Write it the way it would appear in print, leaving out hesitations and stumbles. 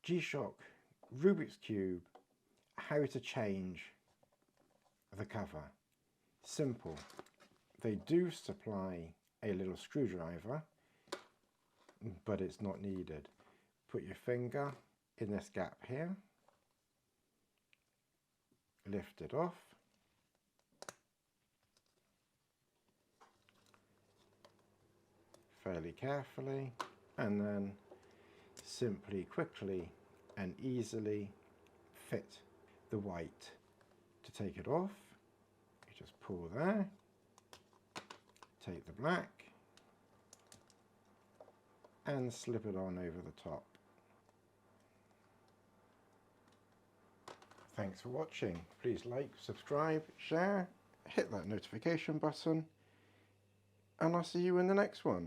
G-Shock, Rubik's Cube, how to change the cover. Simple. They do supply a little screwdriver, but it's not needed. Put your finger in this gap here, lift it off, fairly carefully, and then simply, quickly and easily fit the white. To take it off, you just pull there, take the black and slip it on over the top. Thanks for watching. Please like, subscribe, share, hit that notification button, and I'll see you in the next one.